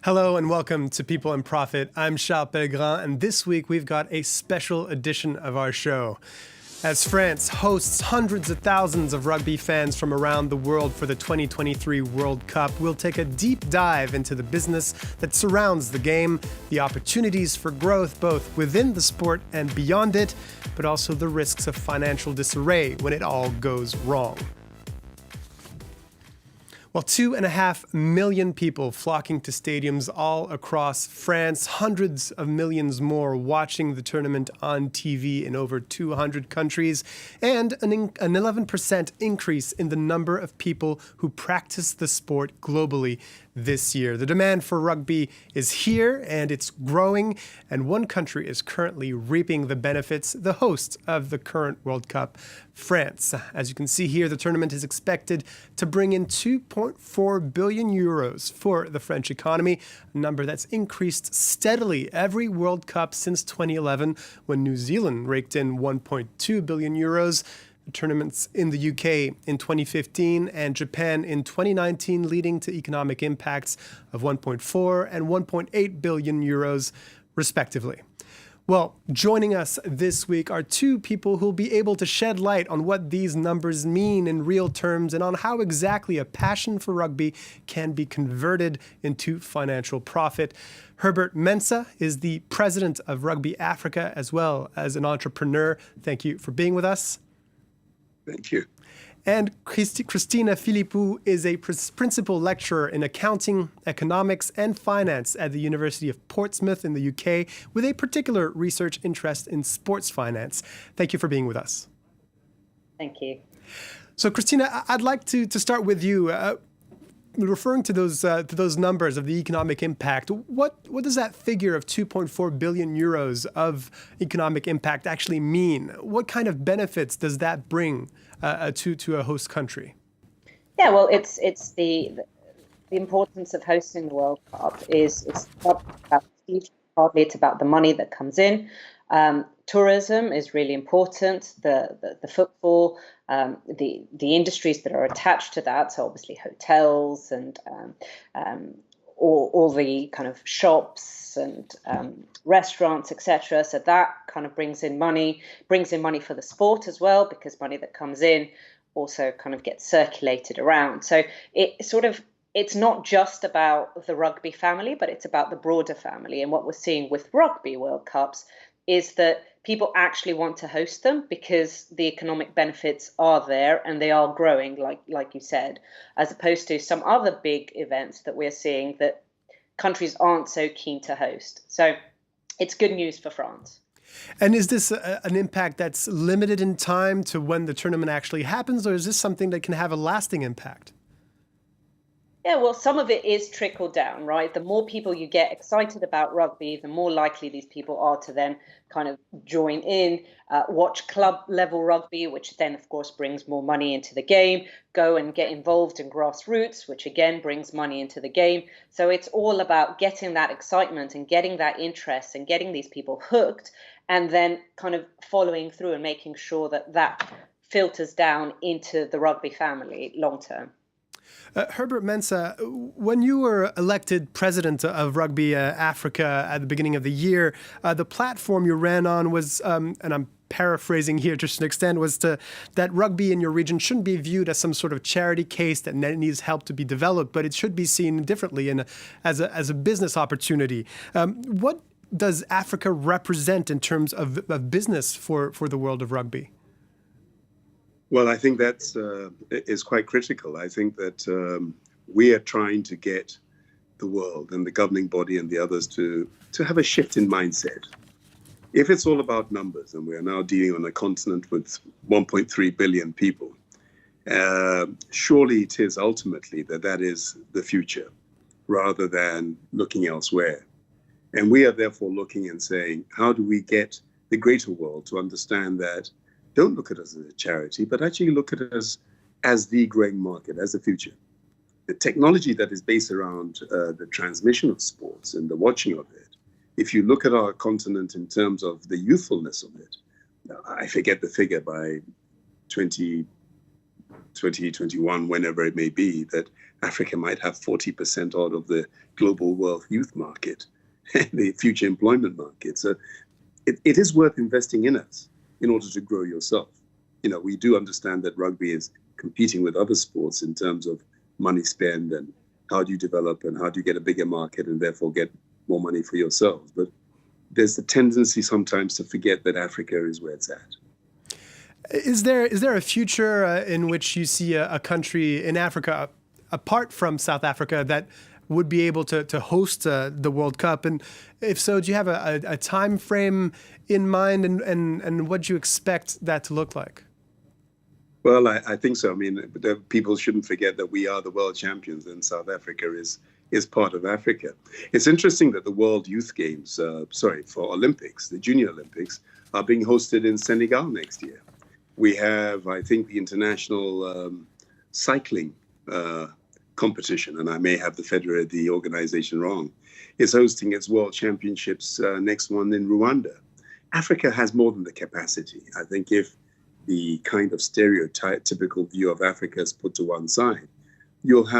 Hello and welcome to People and Profit. I'm Charles Pellegrin, and this week we've got a special edition of our show. As France hosts hundreds of thousands of rugby fans from around the world for the 2023 World Cup, we'll take a deep dive into the business that surrounds the game, the opportunities for growth both within the sport and beyond it, but also the risks of financial disarray when it all goes wrong. Well, 2.5 million people flocking to stadiums all across France, hundreds of millions more watching the tournament on TV in over 200 countries, and an 11% increase in the number of people who practice the sport globally this year. The demand for rugby is here and it's growing, and one country is currently reaping the benefits, the host of the current World Cup, France. As you can see here, the tournament is expected to bring in 2.4 billion euros for the French economy, a number that's increased steadily every World Cup since 2011, when New Zealand raked in 1.2 billion euros. Tournaments in the UK in 2015 and Japan in 2019, leading to economic impacts of 1.4 and 1.8 billion euros, respectively. Well, joining us this week are two people who'll be able to shed light on what these numbers mean in real terms and on how exactly a passion for rugby can be converted into financial profit. Herbert Mensah is the president of Rugby Africa as well as an entrepreneur. Thank you for being with us. Thank you. And Christina Philippou is a principal lecturer in accounting, economics, and finance at the University of Portsmouth in the UK, with a particular research interest in sports finance. Thank you for being with us. Thank you. So, Christina, I'd like to start with you. Referring to those numbers of the economic impact, what does that figure of 2.4 billion euros of economic impact actually mean? What kind of benefits does that bring to a host country? Yeah, well, it's the importance of hosting the World Cup is not about prestige, partly it's about the money that comes in. Tourism is really important. The football, the industries that are attached to that. So obviously hotels and all the kind of shops and restaurants, etc. So that kind of brings in money for the sport as well, because money that comes in also kind of gets circulated around. So it's not just about the rugby family, but it's about the broader family. And what we're seeing with Rugby World Cups is that people actually want to host them because the economic benefits are there and they are growing, like you said, as opposed to some other big events that we're seeing that countries aren't so keen to host. So it's good news for France. And is this an impact that's limited in time to when the tournament actually happens, or is this something that can have a lasting impact? Yeah, well, some of it is trickled down, right? The more people you get excited about rugby, the more likely these people are to then kind of join in, watch club level rugby, which then, of course, brings more money into the game, go and get involved in grassroots, which again brings money into the game. So it's all about getting that excitement and getting that interest and getting these people hooked, and then kind of following through and making sure that filters down into the rugby family long term. Herbert Mensah, when you were elected president of Rugby Africa at the beginning of the year, the platform you ran on was, and I'm paraphrasing here to an extent, was that rugby in your region shouldn't be viewed as some sort of charity case that needs help to be developed, but it should be seen differently as a business opportunity. What does Africa represent in terms of business for the world of rugby? Well, I think that is quite critical. I think that we are trying to get the world and the governing body and the others to have a shift in mindset. If it's all about numbers, and we are now dealing on a continent with 1.3 billion people, surely it is ultimately that is the future rather than looking elsewhere. And we are therefore looking and saying, how do we get the greater world to understand that don't look at us as a charity, but actually look at us as the growing market, as the future. The technology that is based around the transmission of sports and the watching of it, if you look at our continent in terms of the youthfulness of it, I forget the figure, by 2021, whenever it may be, that Africa might have 40% out of the global wealth youth market, the future employment market. So it is worth investing in us in order to grow yourself. We do understand that rugby is competing with other sports in terms of money spent and how do you develop and how do you get a bigger market and therefore get more money for yourselves. But there's the tendency sometimes to forget that Africa is where it's at. Is there a future in which you see a country in Africa, apart from South Africa, that would be able to host the World Cup? And if so, do you have a time frame in mind, and what do you expect that to look like? Well, I think so. I mean, people shouldn't forget that we are the world champions, and South Africa is part of Africa. It's interesting that the World Youth Games, for Olympics, the Junior Olympics, are being hosted in Senegal next year. We have, I think, the international cycling competition, and I may have the organization wrong, is hosting its World Championships next one in Rwanda. Africa has more than the capacity. I think if the kind of stereotypical view of Africa is put to one side, you'll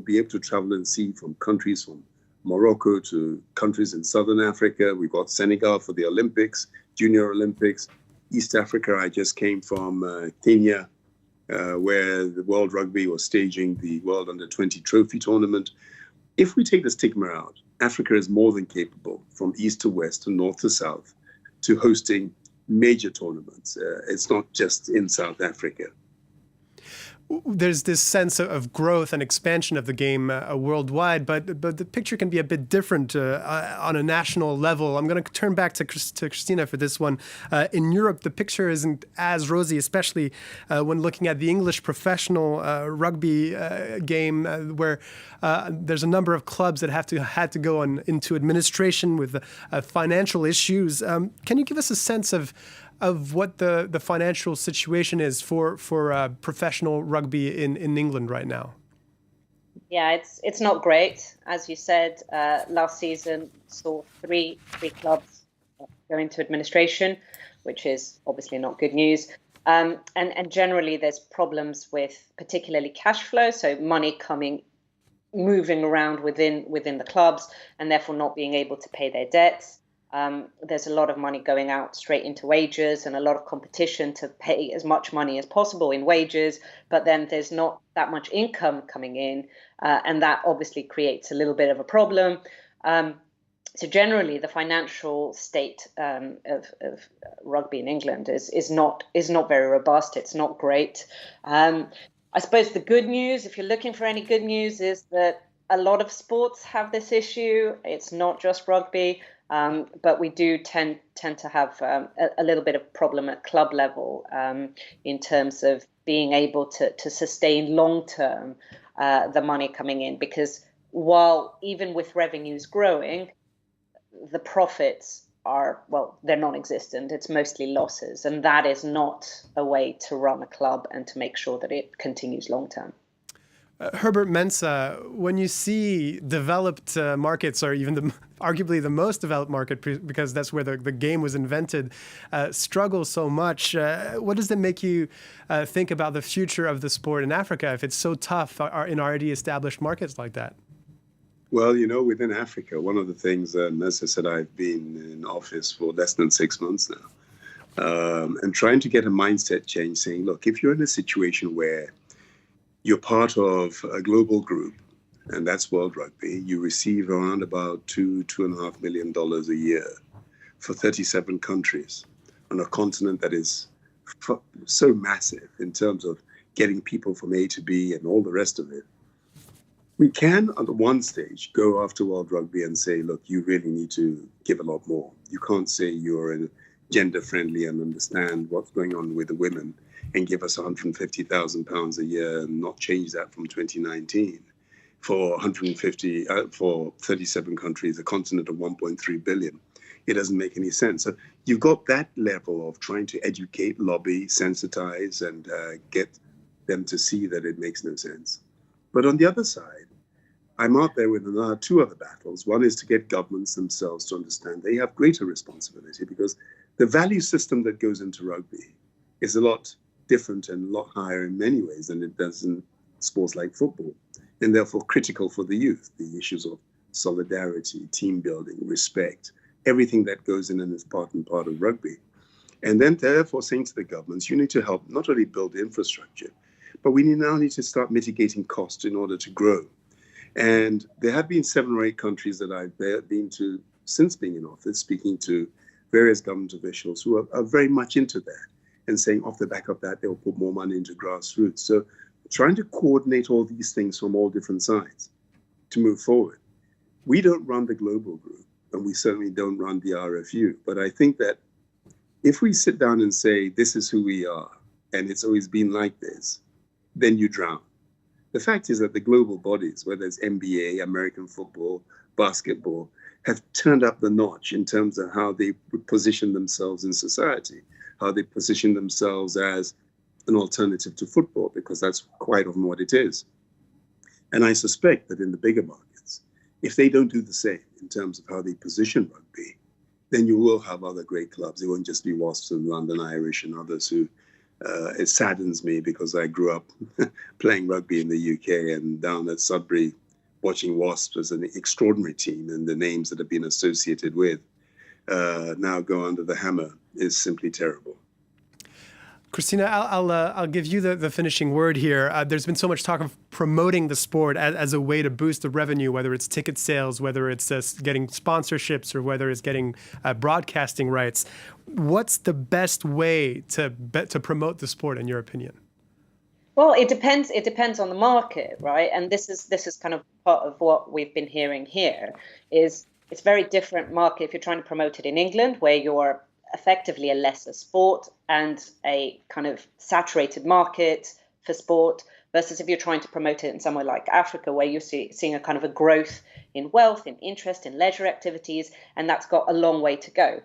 be able to travel and see from countries from Morocco to countries in Southern Africa. We've got Senegal for the Olympics, Junior Olympics. East Africa, I just came from Kenya, where the World Rugby was staging the World Under-20 Trophy Tournament. If we take the stigma out, Africa is more than capable, from east to west and north to south, to hosting major tournaments. It's not just in South Africa. There's this sense of growth and expansion of the game worldwide, but the picture can be a bit different on a national level. I'm going to turn back to Christina for this one. In Europe, the picture isn't as rosy, especially when looking at the English professional rugby game, where there's a number of clubs that had to go into administration with financial issues. Can you give us a sense of what the financial situation is for professional rugby in England right now? Yeah, it's not great. As you said, last season saw three clubs go into administration, which is obviously not good news. And generally there's problems with particularly cash flow, so money moving around within the clubs and therefore not being able to pay their debts. There's a lot of money going out straight into wages and a lot of competition to pay as much money as possible in wages, but then there's not that much income coming in, and that obviously creates a little bit of a problem. So generally, the financial state of rugby in England is not very robust. It's not great. I suppose the good news, if you're looking for any good news, is that a lot of sports have this issue. It's not just rugby. But we do tend to have a little bit of problem at club level in terms of being able to sustain long-term the money coming in, because while even with revenues growing, the profits they're non-existent. It's mostly losses, and that is not a way to run a club and to make sure that it continues long-term. Herbert Mensah, when you see developed markets, or even arguably the most developed market, because that's where the game was invented, struggle so much, what does it make you think about the future of the sport in Africa if it's so tough in already established markets like that? Well, within Africa, one of the things, and as I said, I've been in office for less than 6 months now, and trying to get a mindset change, saying, look, if you're in a situation where you're part of a global group, and that's World Rugby, you receive around about $2.5 million a year for 37 countries on a continent that is so massive in terms of getting people from A to B and all the rest of it. We can, at one stage, go after World Rugby and say, look, you really need to give a lot more. You can't say you're gender-friendly and understand what's going on with the women and give us £150,000 a year and not change that from 2019 for 37 countries, a continent of 1.3 billion. It doesn't make any sense. So you've got that level of trying to educate, lobby, sensitize, and get them to see that it makes no sense. But on the other side, I'm out there with two other battles. One is to get governments themselves to understand they have greater responsibility, because the value system that goes into rugby is a lot different and a lot higher in many ways than it does in sports like football, and therefore critical for the youth, the issues of solidarity, team building, respect, everything that goes in and is part and part of rugby. And then therefore saying to the governments, you need to help not only build infrastructure, but we now need to start mitigating costs in order to grow. And there have been 7 or 8 countries that I've been to since being in office, speaking to various government officials who are very much into that and saying off the back of that, they'll put more money into grassroots. So trying to coordinate all these things from all different sides to move forward. We don't run the global group, and we certainly don't run the RFU. But I think that if we sit down and say, this is who we are, and it's always been like this, then you drown. The fact is that the global bodies, whether it's NBA, American football, basketball, have turned up the notch in terms of how they position themselves in society, how they position themselves as an alternative to football, because that's quite often what it is. And I suspect that in the bigger markets, if they don't do the same in terms of how they position rugby, then you will have other great clubs. It won't just be Wasps and London Irish and others who, it saddens me because I grew up playing rugby in the UK and down at Sudbury, watching Wasps as an extraordinary team, and the names that have been associated with now go under the hammer is simply terrible. Christina, I'll give you the finishing word here. There's been so much talk of promoting the sport as a way to boost the revenue, whether it's ticket sales, whether it's getting sponsorships, or whether it's getting broadcasting rights. What's the best way to promote the sport, in your opinion? Well, it depends. It depends on the market, right? And this is kind of part of what we've been hearing here. Is it's a very different market if you're trying to promote it in England, where you're effectively a lesser sport and a kind of saturated market for sport, versus if you're trying to promote it in somewhere like Africa, where you're seeing a kind of a growth in wealth, in interest, in leisure activities, and that's got a long way to go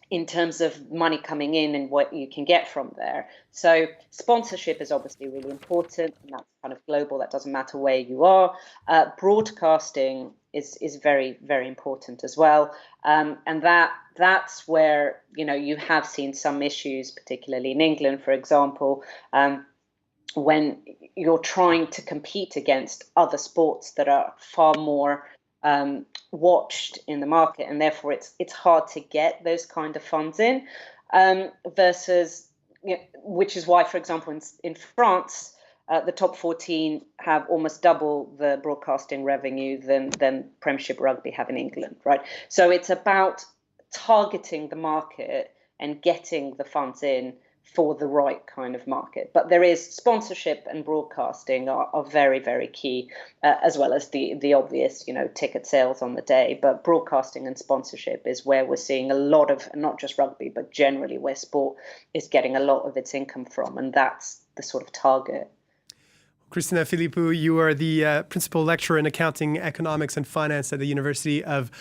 in terms of money coming in and what you can get from there. So sponsorship is obviously really important, and that's kind of global. That doesn't matter where you are. Broadcasting is very, very important as well. And that's where, you have seen some issues, particularly in England, for example, when you're trying to compete against other sports that are far more watched in the market, and therefore it's hard to get those kind of funds in, versus, which is why, for example, in France, the top 14 have almost double the broadcasting revenue than Premiership Rugby have in England, right? So it's about targeting the market and getting the funds in for the right kind of market. But there is sponsorship and broadcasting are very, very key, as well as the obvious, ticket sales on the day. But broadcasting and sponsorship is where we're seeing a lot of, not just rugby, but generally where sport is getting a lot of its income from. And that's the sort of target. Christina Philippou, you are the principal lecturer in accounting, economics, and finance at the University of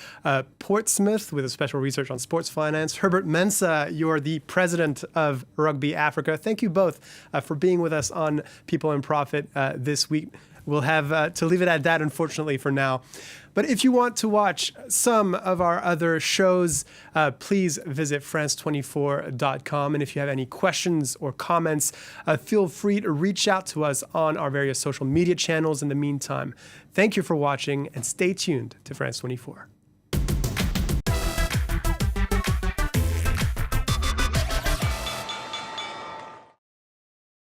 Portsmouth with a special research on sports finance. Herbert Mensah, you are the president of Rugby Africa. Thank you both for being with us on People and Profit this week. We'll have to leave it at that, unfortunately, for now. But if you want to watch some of our other shows, please visit France24.com. And if you have any questions or comments, feel free to reach out to us on our various social media channels. In the meantime, thank you for watching and stay tuned to France 24.